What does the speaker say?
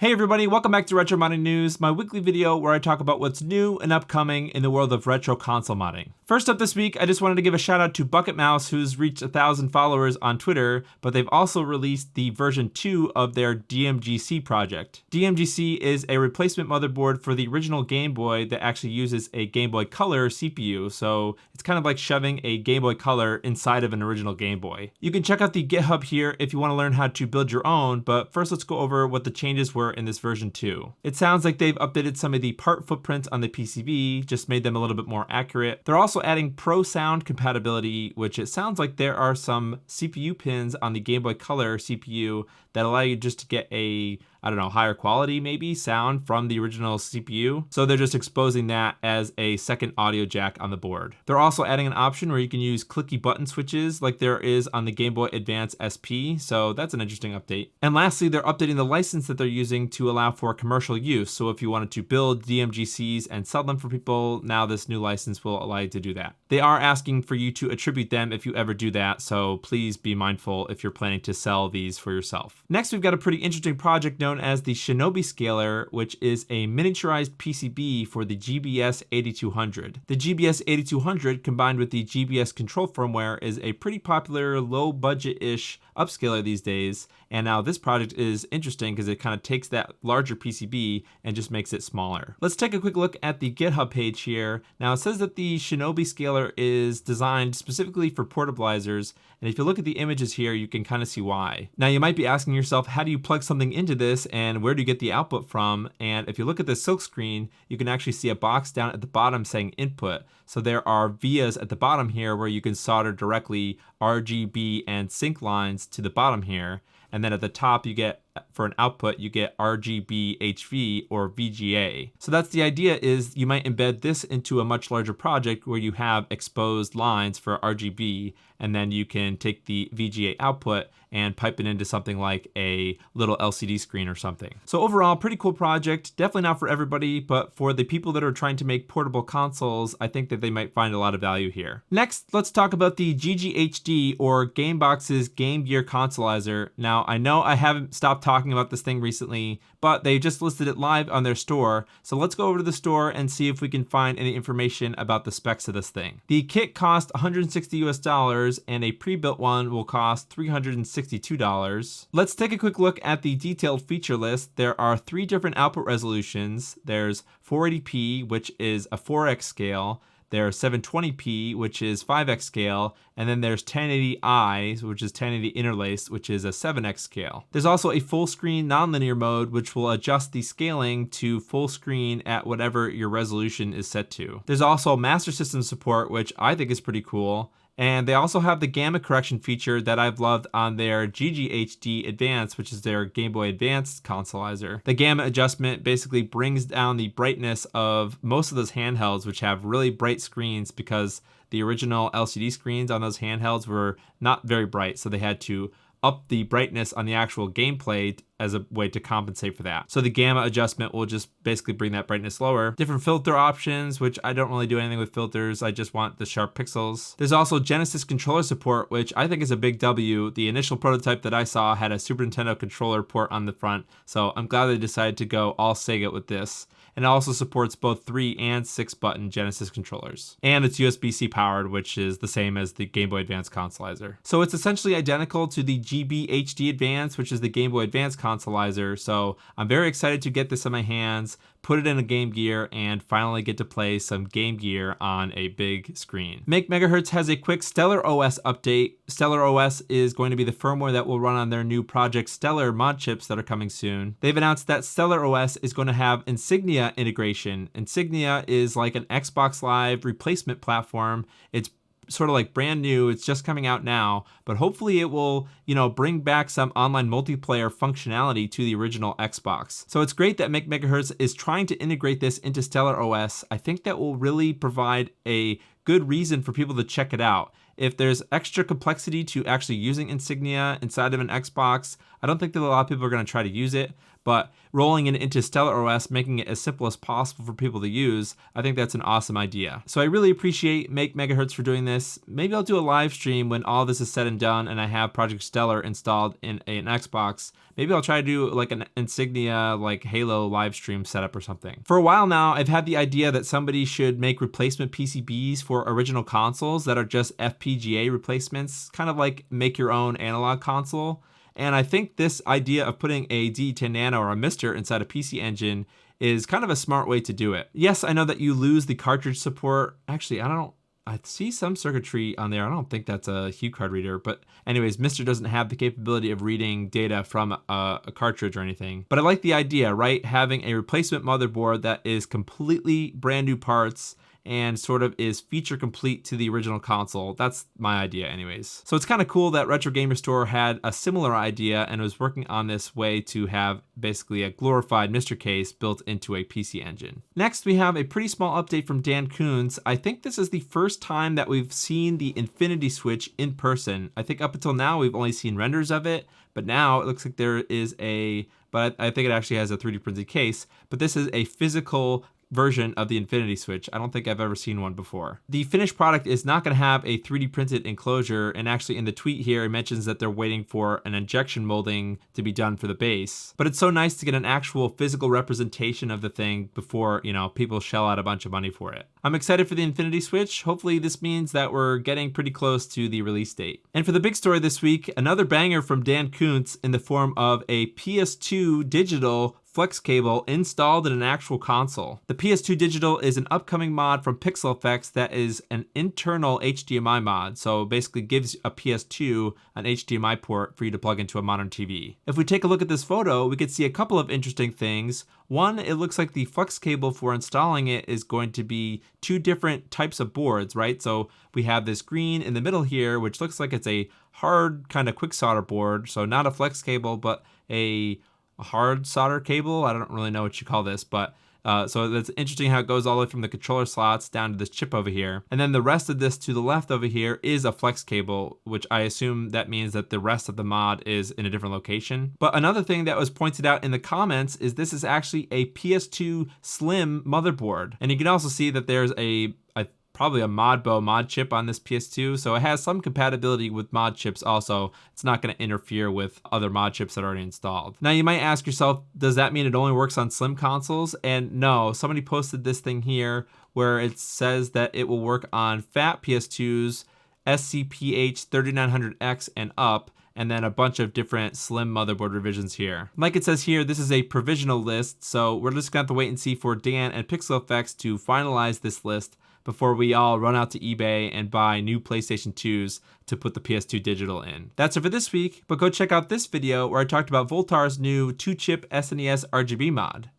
Hey everybody, welcome back to Retro Modding News, my weekly video where I talk about what's new and upcoming in the world of retro console modding. First up this week, I just wanted to give a shout out to Bucket Mouse, who's reached 1,000 followers on Twitter, but they've also released the version 2 of their DMGC project. DMGC is a replacement motherboard for the original Game Boy that actually uses a Game Boy Color CPU, so it's kind of like shoving a Game Boy Color inside of an original Game Boy. You can check out the GitHub here if you want to learn how to build your own, but first let's go over what the changes were in this version 2. It sounds like they've updated some of the part footprints on the PCB, just made them a little bit more accurate. They're also adding Pro Sound compatibility, which it sounds like there are some CPU pins on the Game Boy Color CPU that allow you just to get a, higher quality maybe sound from the original CPU. So they're just exposing that as a second audio jack on the board. They're also adding an option where you can use clicky button switches like there is on the Game Boy Advance SP. So that's an interesting update. And lastly, they're updating the license that they're using to allow for commercial use. So if you wanted to build DMGCs and sell them for people, now this new license will allow you to do that. They are asking for you to attribute them if you ever do that. So please be mindful if you're planning to sell these for yourself. Next, we've got a pretty interesting project known as the Shinobi Scaler, which is a miniaturized PCB for the GBS 8200. The GBS 8200 combined with the GBS control firmware is a pretty popular low budget-ish upscaler these days. And now this project is interesting because it kind of takes that larger PCB and just makes it smaller. Let's take a quick look at the GitHub page here. Now it says that the Shinobi Scaler is designed specifically for portabilizers. And if you look at the images here, you can kind of see why. Now you might be asking yourself, how do you plug something into this and where do you get the output from? And if you look at the silk screen, you can actually see a box down at the bottom saying input. So there are vias at the bottom here where you can solder directly RGB and sync lines to the bottom here. And then at the top, you get, for an output, you get RGB HV or VGA. So that's the idea, is you might embed this into a much larger project where you have exposed lines for RGB, and then you can take the VGA output and pipe it into something like a little LCD screen or something. So overall, pretty cool project. Definitely not for everybody, but for the people that are trying to make portable consoles, I think that they might find a lot of value here. Next, let's talk about the GGHD or Gamebox's Game Gear Consolizer. Now, I know I haven't stopped talking about this thing recently, but they just listed it live on their store. So let's go over to the store and see if we can find any information about the specs of this thing. The kit cost $160 and a pre-built one will cost $362. Let's take a quick look at the detailed feature list. There are 3 different output resolutions. There's 480p, which is a 4x scale. There's 720p, which is 5x scale, and then there's 1080i, which is 1080 interlaced, which is a 7x scale. There's also a full screen nonlinear mode, which will adjust the scaling to full screen at whatever your resolution is set to. There's also Master System support, which I think is pretty cool. And they also have the gamma correction feature that I've loved on their GGHD Advance, which is their Game Boy Advance consolizer. The gamma adjustment basically brings down the brightness of most of those handhelds, which have really bright screens, because the original LCD screens on those handhelds were not very bright, so they had to up the brightness on the actual gameplay as a way to compensate for that. So the gamma adjustment will just basically bring that brightness lower. Different filter options, which I don't really do anything with filters. I just want the sharp pixels. There's also Genesis controller support, which I think is a big W. The initial prototype that I saw had a Super Nintendo controller port on the front. So I'm glad they decided to go all Sega with this. And it also supports both 3 and 6 button Genesis controllers. And it's USB-C powered, which is the same as the Game Boy Advance consolizer. So it's essentially identical to the GBHD Advance, which is the Game Boy Advance consolizer. So I'm very excited to get this in my hands, put it in a Game Gear, and finally get to play some Game Gear on a big screen. Make Megahertz has a quick StellarOS update. StellarOS is going to be the firmware that will run on their new Project Stellar mod chips that are coming soon. They've announced that StellarOS is going to have Insignia integration. Insignia is like an Xbox Live replacement platform. It's sort of like brand new. It's just coming out now, but hopefully it will, bring back some online multiplayer functionality to the original Xbox. So it's great that Make Megahertz is trying to integrate this into StellarOS. I think that will really provide a good reason for people to check it out. if there's extra complexity to actually using Insignia inside of an Xbox, I don't think that a lot of people are going to try to use it, but rolling it into StellarOS, making it as simple as possible for people to use, I think that's an awesome idea. So I really appreciate Make Megahertz for doing this. Maybe I'll do a live stream when all this is said and done and I have Project Stellar installed in an Xbox. Maybe I'll try to do like an Insignia, like Halo live stream setup or something. For a while now, I've had the idea that somebody should make replacement PCBs for original consoles that are just FPGA replacements, kind of like make your own analog console. And I think this idea of putting a D10 Nano or a MiSTer inside a PC Engine is kind of a smart way to do it. Yes, I know that you lose the cartridge support. Actually, I see some circuitry on there. I don't think that's a Hue card reader, but anyways, MiSTer doesn't have the capability of reading data from a cartridge or anything. But I like the idea, right? Having a replacement motherboard that is completely brand new parts and sort of is feature complete to the original console. That's my idea anyways. So it's kind of cool that Retro Gamer Store had a similar idea and was working on this way to have basically a glorified MiSTer case built into a PC Engine. Next, we have a pretty small update from Dan Kuntz. I think this is the first time that we've seen the Infinity Switch in person. I think up until now, we've only seen renders of it, but now it looks like there is but I think it actually has a 3D printed case, but this is a physical version of the Infinity Switch. I don't think I've ever seen one before. The finished product is not going to have a 3D printed enclosure, and actually in the tweet here it mentions that they're waiting for an injection molding to be done for the base. But it's so nice to get an actual physical representation of the thing before, people shell out a bunch of money for it. I'm excited for the Infinity Switch. Hopefully this means that we're getting pretty close to the release date. And for the big story this week, another banger from Dan Kuntz in the form of a PS2 digital flex cable installed in an actual console. The PS2 digital is an upcoming mod from PixelFX that is an internal HDMI mod, so basically gives a PS2 an HDMI port for you to plug into a modern TV. If we take a look at this photo, we can see a couple of interesting things. One, it looks like the flex cable for installing it is going to be two different types of boards, right? So we have this green in the middle here, which looks like it's a hard kind of quick solder board, so not a flex cable, but a hard solder cable. I don't really know what you call this, but so that's interesting how it goes all the way from the controller slots down to this chip over here. And then the rest of this to the left over here is a flex cable, which I assume that means that the rest of the mod is in a different location. But another thing that was pointed out in the comments is this is actually a PS2 Slim motherboard. And you can also see that there's probably a Modbo mod chip on this PS2, so it has some compatibility with mod chips also. It's not going to interfere with other mod chips that are already installed. Now you might ask yourself, does that mean it only works on slim consoles? And no, somebody posted this thing here where it says that it will work on fat PS2s, SCPH 3900X and up, and then a bunch of different slim motherboard revisions here. Like it says here, this is a provisional list, so we're just gonna have to wait and see for Dan and PixelFX to finalize this list before we all run out to eBay and buy new PlayStation 2s to put the PS2 digital in. That's it for this week, but go check out this video where I talked about Voltar's new 2-chip SNES RGB mod.